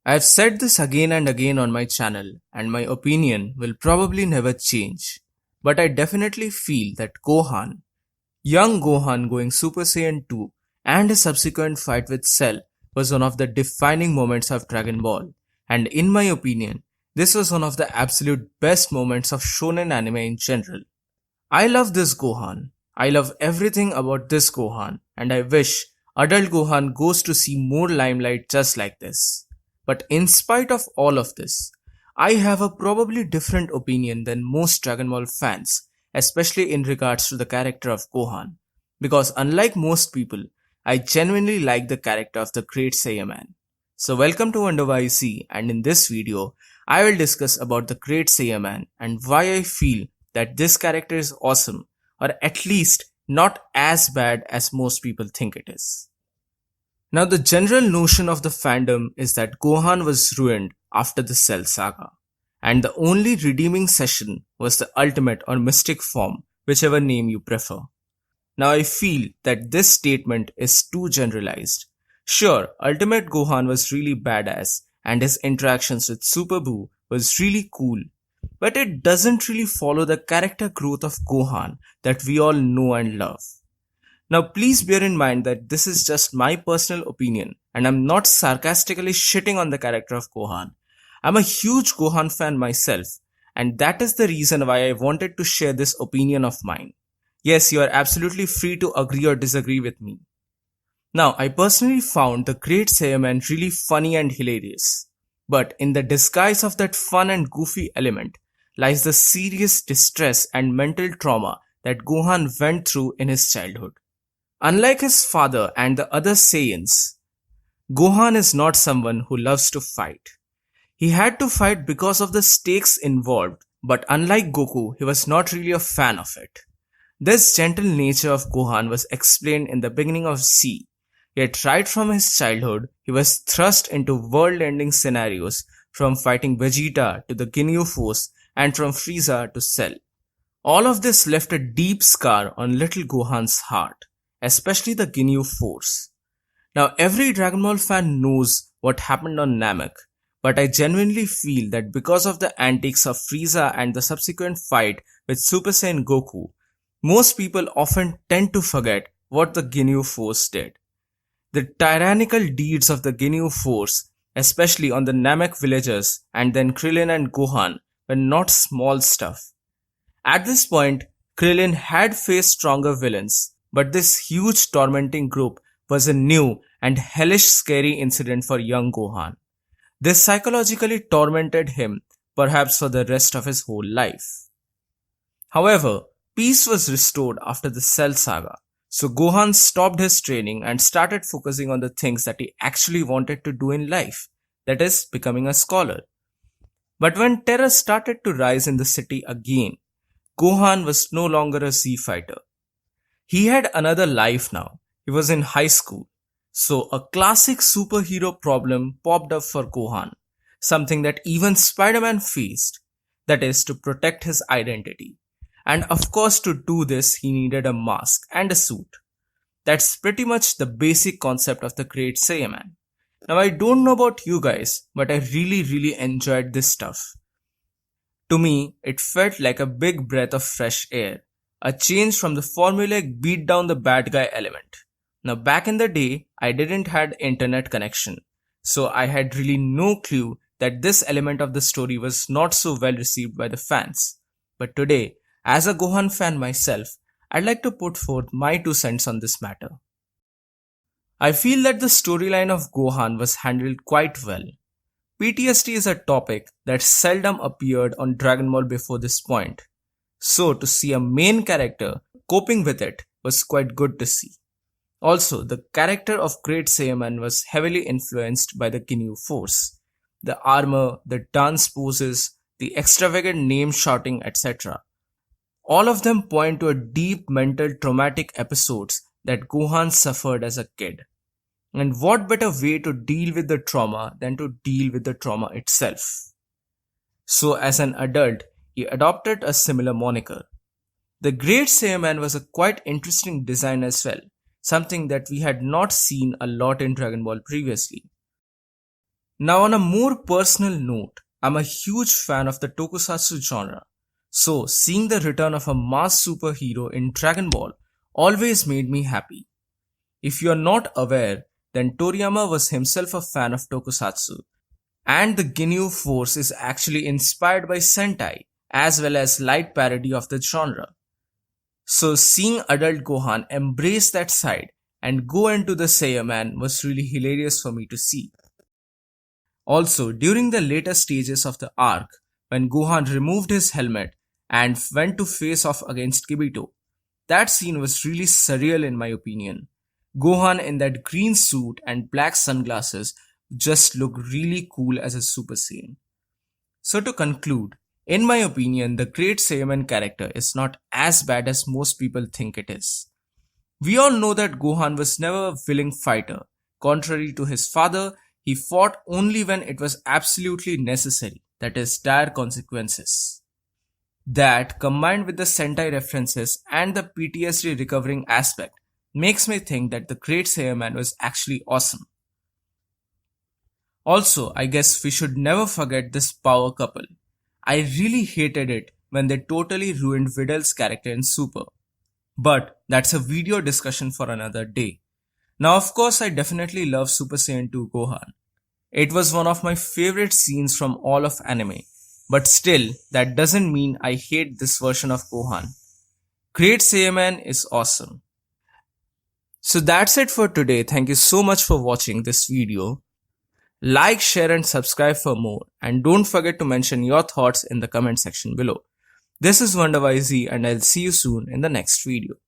I've said this again and again on my channel, and my opinion will probably never change. But I definitely feel that Gohan, young Gohan going Super Saiyan 2, and his subsequent fight with Cell was one of the defining moments of Dragon Ball. And in my opinion, this was one of the absolute best moments of shonen anime in general. I love this Gohan. I love everything about this Gohan, and I wish adult Gohan goes to see more limelight just like this. But in spite of all of this, I have a probably different opinion than most Dragon Ball fans, especially in regards to the character of Gohan. Because unlike most people, I genuinely like the character of the Great Saiyaman. So welcome to Wonder Why See, and in this video, I will discuss about the Great Saiyaman and why I feel that this character is awesome, or at least not as bad as most people think it is. Now, the general notion of the fandom is that Gohan was ruined after the Cell saga, and the only redeeming session was the ultimate or mystic form, whichever name you prefer. Now, I feel that this statement is too generalized. Sure, Ultimate Gohan was really badass, and his interactions with Super Buu was really cool, but it doesn't really follow the character growth of Gohan that we all know and love. Now, please bear in mind that this is just my personal opinion, and I'm not sarcastically shitting on the character of Gohan. I'm a huge Gohan fan myself, and that is the reason why I wanted to share this opinion of mine. Yes, you are absolutely free to agree or disagree with me. Now, I personally found the Great Saiyaman really funny and hilarious. But in the disguise of that fun and goofy element lies the serious distress and mental trauma that Gohan went through in his childhood. Unlike his father and the other Saiyans, Gohan is not someone who loves to fight. He had to fight because of the stakes involved, but unlike Goku, he was not really a fan of it. This gentle nature of Gohan was explained in the beginning of Z, yet right from his childhood, he was thrust into world-ending scenarios from fighting Vegeta to the Ginyu Force and from Frieza to Cell. All of this left a deep scar on little Gohan's heart, especially the Ginyu Force. Now, every Dragon Ball fan knows what happened on Namek, but I genuinely feel that because of the antics of Frieza and the subsequent fight with Super Saiyan Goku, most people often tend to forget what the Ginyu Force did. The tyrannical deeds of the Ginyu Force, especially on the Namek villagers and then Krillin and Gohan, were not small stuff. At this point, Krillin had faced stronger villains, but this huge tormenting group was a new and hellish scary incident for young Gohan. This psychologically tormented him, perhaps for the rest of his whole life. However, peace was restored after the Cell saga, so Gohan stopped his training and started focusing on the things that he actually wanted to do in life, that is, becoming a scholar. But when terror started to rise in the city again, Gohan was no longer a Z fighter. He had another life now. He was in high school. So a classic superhero problem popped up for Gohan, something that even Spider-Man faced, that is to protect his identity. And of course, to do this, he needed a mask and a suit. That's pretty much the basic concept of the Great Saiyaman. Now, I don't know about you guys, but I really enjoyed this stuff. To me, it felt like a big breath of fresh air, a change from the formulaic beat down the bad guy element. Now, back in the day, I didn't had internet connection, so I had really no clue that this element of the story was not so well received by the fans. But today, as a Gohan fan myself, I'd like to put forth my 2 cents on this matter. I feel that the storyline of Gohan was handled quite well. PTSD is a topic that seldom appeared on Dragon Ball before this point, so to see a main character coping with it was quite good to see. Also, the character of Great Saiyaman was heavily influenced by the Ginyu Force. The armor, the dance poses, the extravagant name shouting, etc. All of them point to a deep mental traumatic episodes that Gohan suffered as a kid. And what better way to deal with the trauma than to deal with the trauma itself? So as an adult, he adopted a similar moniker. The Great Saiyaman was a quite interesting design as well, something that we had not seen a lot in Dragon Ball previously. Now, on a more personal note, I'm a huge fan of the tokusatsu genre. So, seeing the return of a mass superhero in Dragon Ball always made me happy. If you're not aware, then Toriyama was himself a fan of tokusatsu, and the Ginyu Force is actually inspired by Sentai, as well as light parody of the genre. So seeing adult Gohan embrace that side and go into the Saiyaman was really hilarious for me to see. Also, during the later stages of the arc, when Gohan removed his helmet and went to face off against Kibito, that scene was really surreal in my opinion. Gohan in that green suit and black sunglasses just looked really cool as a Super Saiyan. So to conclude, in my opinion, the Great Saiyaman character is not as bad as most people think it is. We all know that Gohan was never a willing fighter. Contrary to his father, he fought only when it was absolutely necessary, that is, dire consequences. That, combined with the Sentai references and the PTSD recovering aspect, makes me think that the Great Saiyaman was actually awesome. Also, I guess we should never forget this power couple. I really hated it when they totally ruined Vidal's character in Super. But that's a video discussion for another day. Now, of course, I definitely love Super Saiyan 2 Gohan. It was one of my favorite scenes from all of anime. But still, that doesn't mean I hate this version of Gohan. Great Saiyaman is awesome. So that's it for today. Thank you so much for watching this video. Like, share and subscribe for more, and don't forget to mention your thoughts in the comment section below. This is WonderYZ and I'll see you soon in the next video.